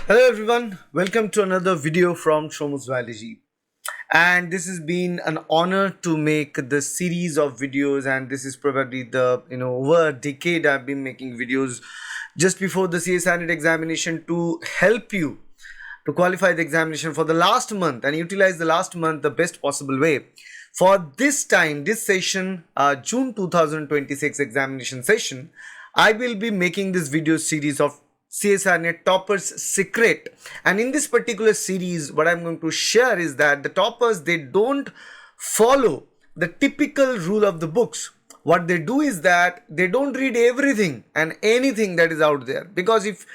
Hello everyone, welcome to another video from Shomu's Biology. And this has been an honor to make this series of videos, and this is probably the over a decade I've been making videos just before the CSIR NET examination to help you to qualify the examination for the last month and utilize the last month the best possible way. For this time, this session, June 2026 examination session, I will be making this video series of CSIR NET Toppers Secret. And in this particular series, what I'm going to share is that the toppers, they don't follow the typical rule of the books. What they do is that they don't read everything and anything that is out there, because if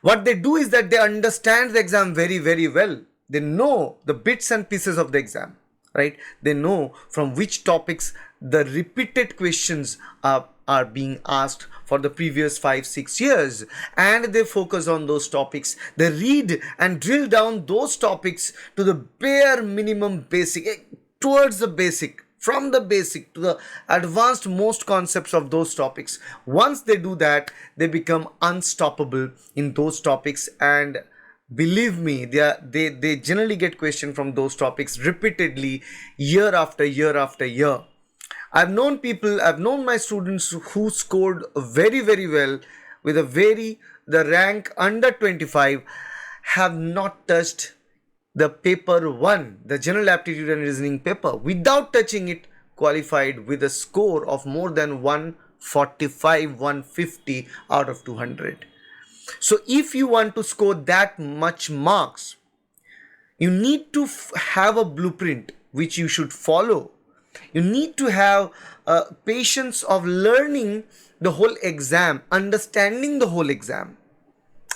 what they do is that they understand the exam very, very well. They know the bits and pieces of the exam, right? They know from which topics the repeated questions are being asked for the previous 5-6 years, and they focus on those topics. They read and drill down those topics to the bare minimum basic, towards the basic, from the basic to the advanced most concepts of those topics. Once they do that, they become unstoppable in those topics, and believe me, they generally get questioned from those topics repeatedly, year after year after year. I've known my students who scored very, very well with the rank under 25, have not touched the paper 1, the general aptitude and reasoning paper, without touching it, qualified with a score of more than 145, 150 out of 200. So if you want to score that much marks, you need to have a blueprint which you should follow. You need to have patience of learning the whole exam, understanding the whole exam,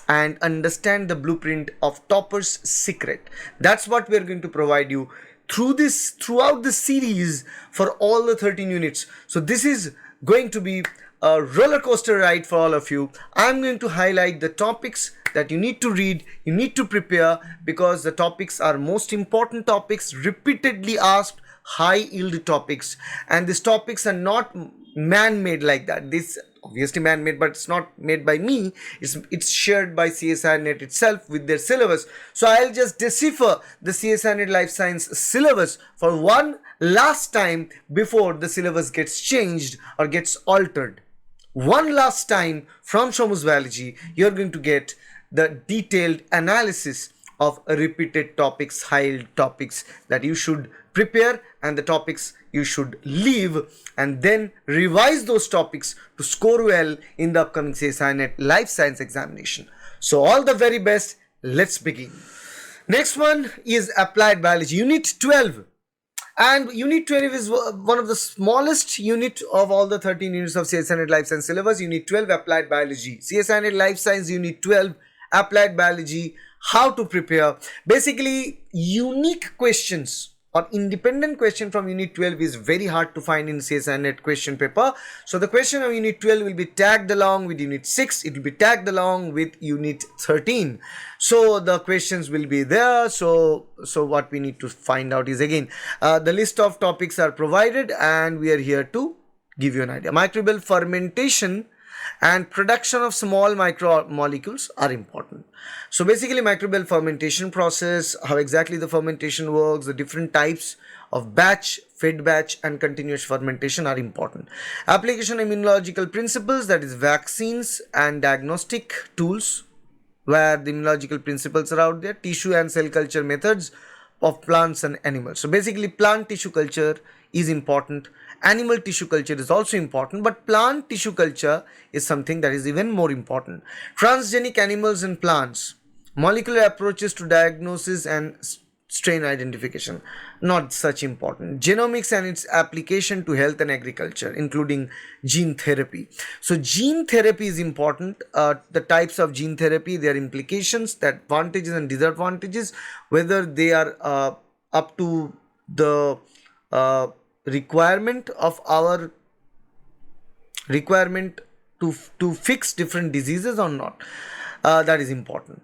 and understand the blueprint of Topper's Secret. That's what we're going to provide you throughout this series for all the 13 units. So this is going to be a roller coaster ride for all of you. I'm going to highlight the topics that you need to read, you need to prepare, because the topics are most important topics, repeatedly asked, high yield topics, and these topics are not man-made like that. This obviously man-made, but it's not made by me. It's shared by CSIR NET itself with their syllabus. So I'll just decipher the CSIR NET Life Science syllabus for one last time before the syllabus gets changed or gets altered. One last time from Shomu's Biology, you're going to get the detailed analysis of repeated topics, high topics that you should prepare, and the topics you should leave, and then revise those topics to score well in the upcoming CSIR NET Life Science examination. So all the very best. Let's begin. Next one is Applied Biology, Unit 12. And Unit 12 is one of the smallest unit of all the 13 units of CSIR NET Life Science syllabus. Unit 12, Applied Biology. CSIR NET Life Science Unit 12, Applied Biology. How to prepare. Basically, unique questions or independent question from Unit 12 is very hard to find in CSIR NET question paper. So the question of Unit 12 will be tagged along with Unit 6. It will be tagged along with Unit 13. So the questions will be there. So what we need to find out is, again, the list of topics are provided, and we are here to give you an idea. Microbial fermentation and production of small micromolecules are important. So basically, microbial fermentation process, how exactly the fermentation works, the different types of batch, fed batch, and continuous fermentation are important. Application of immunological principles, that is vaccines and diagnostic tools, where the immunological principles are out there. Tissue and cell culture methods of plants and animals. So basically, plant tissue culture is important. Animal tissue culture is also important, but plant tissue culture is something that is even more important. Transgenic animals and plants, molecular approaches to diagnosis and strain identification, not such important. Genomics and its application to health and agriculture, including gene therapy. So gene therapy is important. The types of gene therapy, their implications, the advantages and disadvantages, whether they are up to the requirement to fix different diseases or not. That is important.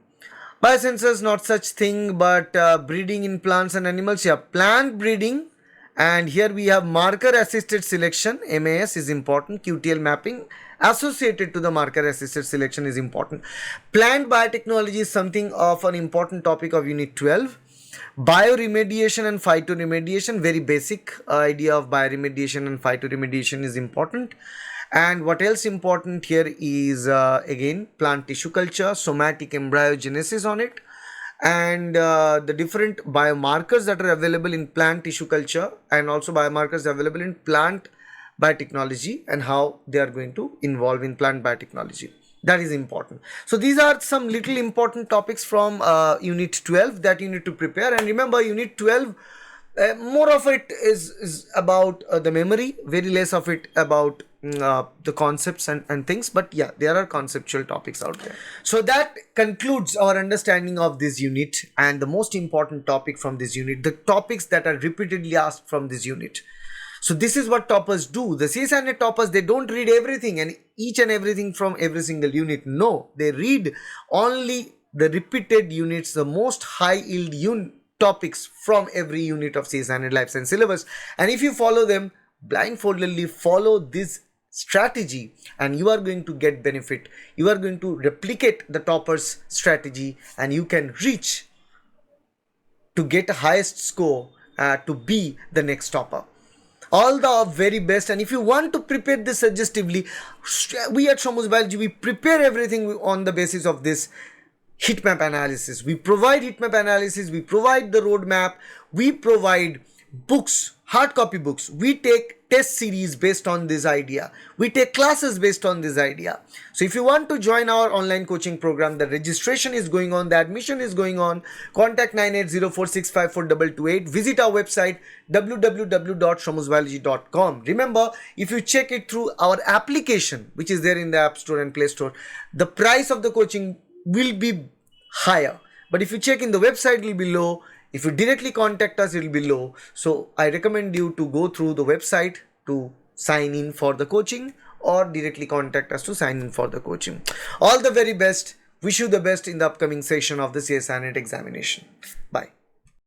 Biosensors, not such thing, but breeding in plants and animals. Yeah, plant breeding And here we have marker assisted selection, MAS is important, QTL mapping associated to the marker assisted selection is important. Plant biotechnology is something of an important topic of unit 12. Bioremediation and phytoremediation, very basic idea of bioremediation and phytoremediation is important. And what else important here is again plant tissue culture, somatic embryogenesis on it, and the different biomarkers that are available in plant tissue culture, and also biomarkers available in plant biotechnology and how they are going to involve in plant biotechnology. That is important. So these are some little important topics from unit 12 that you need to prepare. And remember, unit 12, more of it is about the memory, very less of it about the concepts and things. But yeah, there are conceptual topics out there. So that concludes our understanding of this unit and the most important topic from this unit, the topics that are repeatedly asked from this unit. So this is what toppers do. The CSIR NET toppers, they don't read everything and each and everything from every single unit. No, they read only the repeated units, the most high yield topics from every unit of CSIR NET Life Science syllabus. And if you follow them, blindfoldedly follow this strategy, and you are going to get benefit. You are going to replicate the toppers strategy and you can reach to get a highest score to be the next topper. All the very best. And if you want to prepare this suggestively, we at Shomu's Biology, we prepare everything on the basis of this heat map analysis. We provide heat map analysis, we provide the roadmap, we provide books, hard copy books, we take test series based on this idea, we take classes based on this idea. So if you want to join our online coaching program, the registration is going on, the admission is going on. Contact 9804654228. Visit our website www.shomusbiology.com. Remember, if you check it through our application, which is there in the App Store and Play Store, the price of the coaching will be higher, but if you check in the website, it will be low. If you directly contact us, it will be low. So I recommend you to go through the website to sign in for the coaching, or directly contact us to sign in for the coaching. All the very best. Wish you the best in the upcoming session of the CSIR NET examination. Bye.